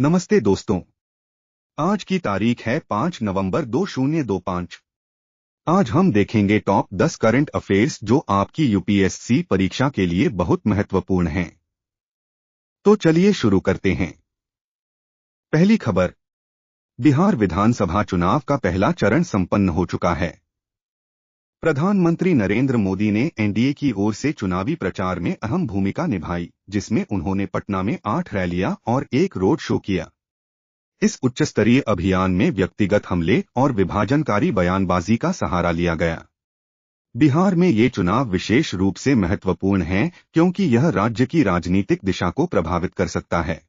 नमस्ते दोस्तों। आज की तारीख है 5 नवंबर 2025। आज हम देखेंगे टॉप 10 करंट अफेयर्स जो आपकी यूपीएससी परीक्षा के लिए बहुत महत्वपूर्ण हैं। तो चलिए शुरू करते हैं। पहली खबर, बिहार विधानसभा चुनाव का पहला चरण संपन्न हो चुका है। प्रधानमंत्री नरेंद्र मोदी ने एनडीए की ओर से चुनावी प्रचार में अहम भूमिका निभाई, जिसमें उन्होंने पटना में 8 रैलियां और एक रोड शो किया। इस उच्चस्तरीय अभियान में व्यक्तिगत हमले और विभाजनकारी बयानबाजी का सहारा लिया गया। बिहार में ये चुनाव विशेष रूप से महत्वपूर्ण हैं क्योंकि यह राज्य की राजनीतिक दिशा को प्रभावित कर सकता है।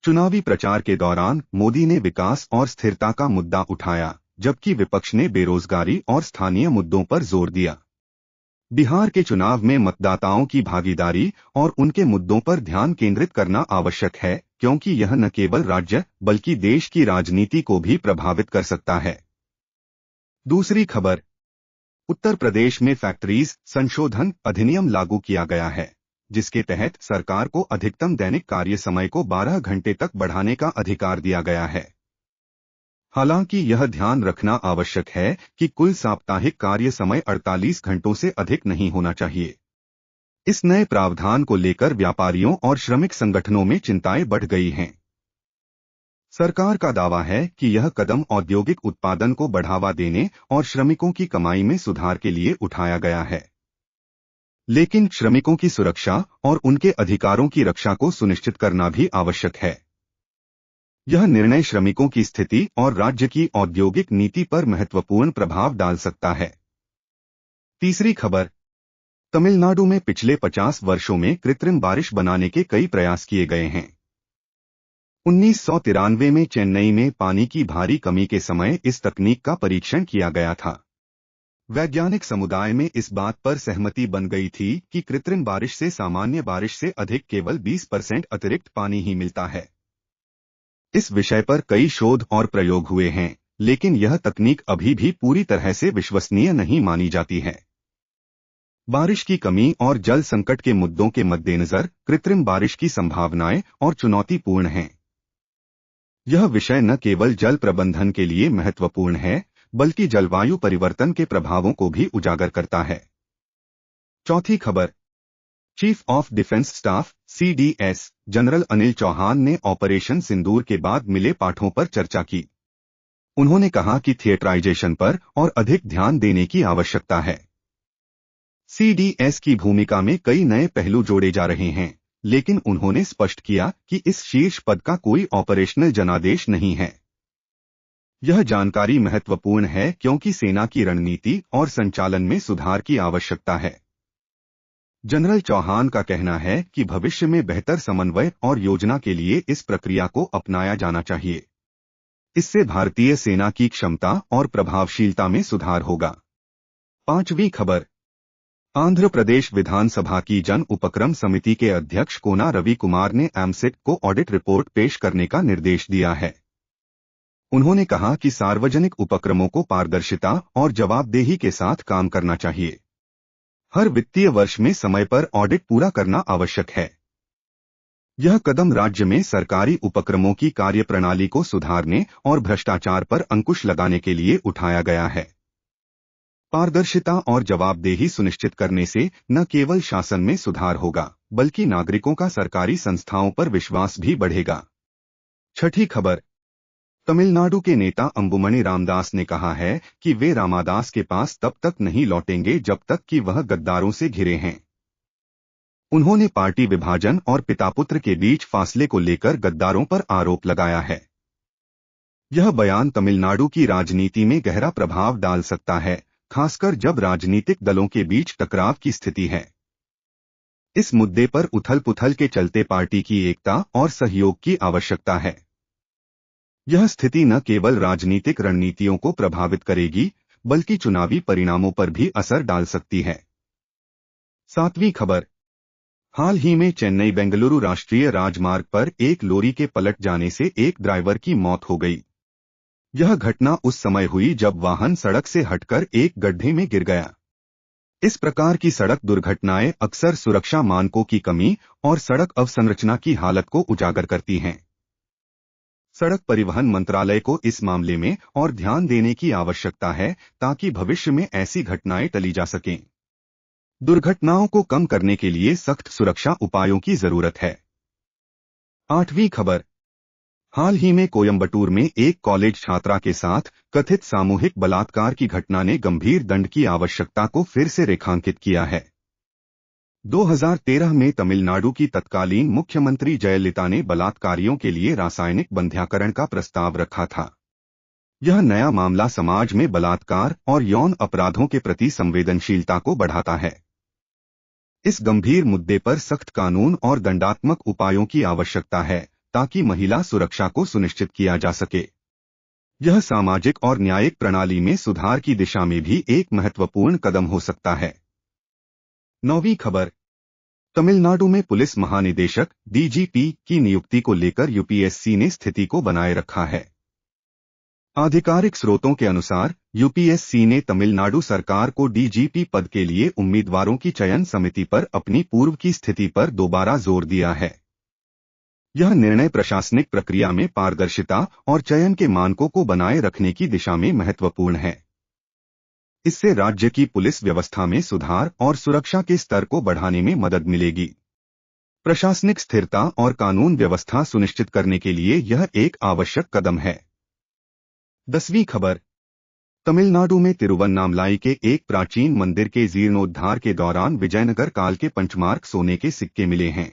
चुनावी प्रचार के दौरान मोदी ने विकास और स्थिरता का मुद्दा उठाया, जबकि विपक्ष ने बेरोजगारी और स्थानीय मुद्दों पर जोर दिया। बिहार के चुनाव में मतदाताओं की भागीदारी और उनके मुद्दों पर ध्यान केंद्रित करना आवश्यक है, क्योंकि यह न केवल राज्य बल्कि देश की राजनीति को भी प्रभावित कर सकता है। दूसरी खबर, उत्तर प्रदेश में फैक्ट्रीज संशोधन अधिनियम लागू किया गया है, जिसके तहत सरकार को अधिकतम दैनिक कार्य समय को 12 घंटे तक बढ़ाने का अधिकार दिया गया है। हालांकि यह ध्यान रखना आवश्यक है कि कुल साप्ताहिक कार्य समय 48 घंटों से अधिक नहीं होना चाहिए। इस नए प्रावधान को लेकर व्यापारियों और श्रमिक संगठनों में चिंताएं बढ़ गई हैं। सरकार का दावा है कि यह कदम औद्योगिक उत्पादन को बढ़ावा देने और श्रमिकों की कमाई में सुधार के लिए उठाया गया है। लेकिन श्रमिकों की सुरक्षा और उनके अधिकारों की रक्षा को सुनिश्चित करना भी आवश्यक है। यह निर्णय श्रमिकों की स्थिति और राज्य की औद्योगिक नीति पर महत्वपूर्ण प्रभाव डाल सकता है। तीसरी खबर, तमिलनाडु में पिछले 50 वर्षों में कृत्रिम बारिश बनाने के कई प्रयास किए गए हैं। 1993 में चेन्नई में पानी की भारी कमी के समय इस तकनीक का परीक्षण किया गया था। वैज्ञानिक समुदाय में इस बात पर सहमति बन गई थी कि कृत्रिम बारिश से सामान्य बारिश से अधिक केवल 20% अतिरिक्त पानी ही मिलता है। इस विषय पर कई शोध और प्रयोग हुए हैं, लेकिन यह तकनीक अभी भी पूरी तरह से विश्वसनीय नहीं मानी जाती है। बारिश की कमी और जल संकट के मुद्दों के मद्देनजर कृत्रिम बारिश की संभावनाएं और चुनौतीपूर्ण हैं। यह विषय न केवल जल प्रबंधन के लिए महत्वपूर्ण है, बल्कि जलवायु परिवर्तन के प्रभावों को भी उजागर करता है। चौथी खबर, chief of defence staff (CDS) general Anil Chauhan ने ऑपरेशन सिंदूर के बाद मिले पाठों पर चर्चा की। उन्होंने कहा कि थिएटराइजेशन पर और अधिक ध्यान देने की आवश्यकता है। सीडीएस की भूमिका में कई नए पहलू जोड़े जा रहे हैं, लेकिन उन्होंने स्पष्ट किया कि इस शीर्ष पद का कोई ऑपरेशनल जनादेश नहीं है। यह जानकारी महत्वपूर्ण है क्योंकि सेना की रणनीति और संचालन में सुधार की आवश्यकता है। जनरल चौहान का कहना है कि भविष्य में बेहतर समन्वय और योजना के लिए इस प्रक्रिया को अपनाया जाना चाहिए। इससे भारतीय सेना की क्षमता और प्रभावशीलता में सुधार होगा। पांचवी खबर, आंध्र प्रदेश विधानसभा की जन उपक्रम समिति के अध्यक्ष कोना रवि कुमार ने एमसेट को ऑडिट रिपोर्ट पेश करने का निर्देश दिया है। उन्होंने कहा कि सार्वजनिक उपक्रमों को पारदर्शिता और जवाबदेही के साथ काम करना चाहिए। हर वित्तीय वर्ष में समय पर ऑडिट पूरा करना आवश्यक है। यह कदम राज्य में सरकारी उपक्रमों की कार्यप्रणाली को सुधारने और भ्रष्टाचार पर अंकुश लगाने के लिए उठाया गया है। पारदर्शिता और जवाबदेही सुनिश्चित करने से न केवल शासन में सुधार होगा, बल्कि नागरिकों का सरकारी संस्थाओं पर विश्वास भी बढ़ेगा। छठी खबर, तमिलनाडु के नेता अंबुमणि रामदास ने कहा है कि वे रामादास के पास तब तक नहीं लौटेंगे जब तक कि वह गद्दारों से घिरे हैं। उन्होंने पार्टी विभाजन और पिता-पुत्र के बीच फासले को लेकर गद्दारों पर आरोप लगाया है। यह बयान तमिलनाडु की राजनीति में गहरा प्रभाव डाल सकता है, खासकर जब राजनीतिक दलों के बीच टकराव की स्थिति है। इस मुद्दे पर उथल-पुथल के चलते पार्टी की एकता और सहयोग की आवश्यकता है। यह स्थिति न केवल राजनीतिक रणनीतियों को प्रभावित करेगी, बल्कि चुनावी परिणामों पर भी असर डाल सकती है। सातवीं खबर, हाल ही में चेन्नई बेंगलुरु राष्ट्रीय राजमार्ग पर एक लोरी के पलट जाने से एक ड्राइवर की मौत हो गई। यह घटना उस समय हुई जब वाहन सड़क से हटकर एक गड्ढे में गिर गया। इस प्रकार की सड़क दुर्घटनाएं अक्सर सुरक्षा मानकों की कमी और सड़क अवसंरचना की हालत को उजागर करती हैं। सड़क परिवहन मंत्रालय को इस मामले में और ध्यान देने की आवश्यकता है ताकि भविष्य में ऐसी घटनाएं टली जा सकें। दुर्घटनाओं को कम करने के लिए सख्त सुरक्षा उपायों की जरूरत है। 8वीं खबर। हाल ही में कोयंबटूर में एक कॉलेज छात्रा के साथ कथित सामूहिक बलात्कार की घटना ने गंभीर दंड की आवश्यकता को फिर से रेखांकित किया है। 2013 में तमिलनाडु की तत्कालीन मुख्यमंत्री जयललिता ने बलात्कारियों के लिए रासायनिक बंध्याकरण का प्रस्ताव रखा था। यह नया मामला समाज में बलात्कार और यौन अपराधों के प्रति संवेदनशीलता को बढ़ाता है। इस गंभीर मुद्दे पर सख्त कानून और दंडात्मक उपायों की आवश्यकता है ताकि महिला सुरक्षा को सुनिश्चित किया जा सके। यह सामाजिक और न्यायिक प्रणाली में सुधार की दिशा में भी एक महत्वपूर्ण कदम हो सकता है। 9वीं खबर। तमिलनाडु में पुलिस महानिदेशक डीजीपी की नियुक्ति को लेकर यूपीएससी ने स्थिति को बनाए रखा है। आधिकारिक स्रोतों के अनुसार यूपीएससी ने तमिलनाडु सरकार को डीजीपी पद के लिए उम्मीदवारों की चयन समिति पर अपनी पूर्व की स्थिति पर दोबारा जोर दिया है। यह निर्णय प्रशासनिक प्रक्रिया में पारदर्शिता और चयन के मानकों को बनाए रखने की दिशा में महत्वपूर्ण है। इससे राज्य की पुलिस व्यवस्था में सुधार और सुरक्षा के स्तर को बढ़ाने में मदद मिलेगी। प्रशासनिक स्थिरता और कानून व्यवस्था सुनिश्चित करने के लिए यह एक आवश्यक कदम है। 10वीं खबर। तमिलनाडु में तिरुवन्नामलाई के एक प्राचीन मंदिर के जीर्णोद्धार के दौरान विजयनगर काल के पंचमार्क सोने के सिक्के मिले हैं।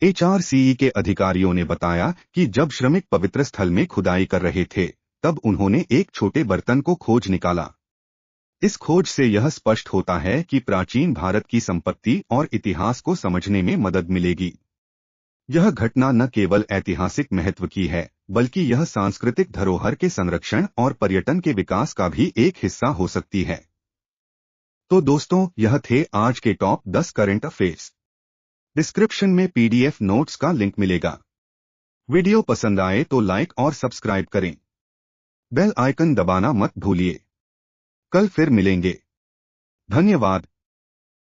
एचआरसीई के अधिकारियों ने बताया कि जब श्रमिक पवित्र स्थल में खुदाई कर रहे थे तब उन्होंने एक छोटे बर्तन को खोज निकाला। इस खोज से यह स्पष्ट होता है कि प्राचीन भारत की संपत्ति और इतिहास को समझने में मदद मिलेगी। यह घटना न केवल ऐतिहासिक महत्व की है बल्कि यह सांस्कृतिक धरोहर के संरक्षण और पर्यटन के विकास का भी एक हिस्सा हो सकती है। तो दोस्तों, यह थे आज के टॉप 10 करंट अफेयर्स। डिस्क्रिप्शन में पीडीएफ नोट्स का लिंक मिलेगा। वीडियो पसंद आए तो लाइक और सब्सक्राइब करें। बेल आइकन दबाना मत भूलिए। कल फिर मिलेंगे। धन्यवाद।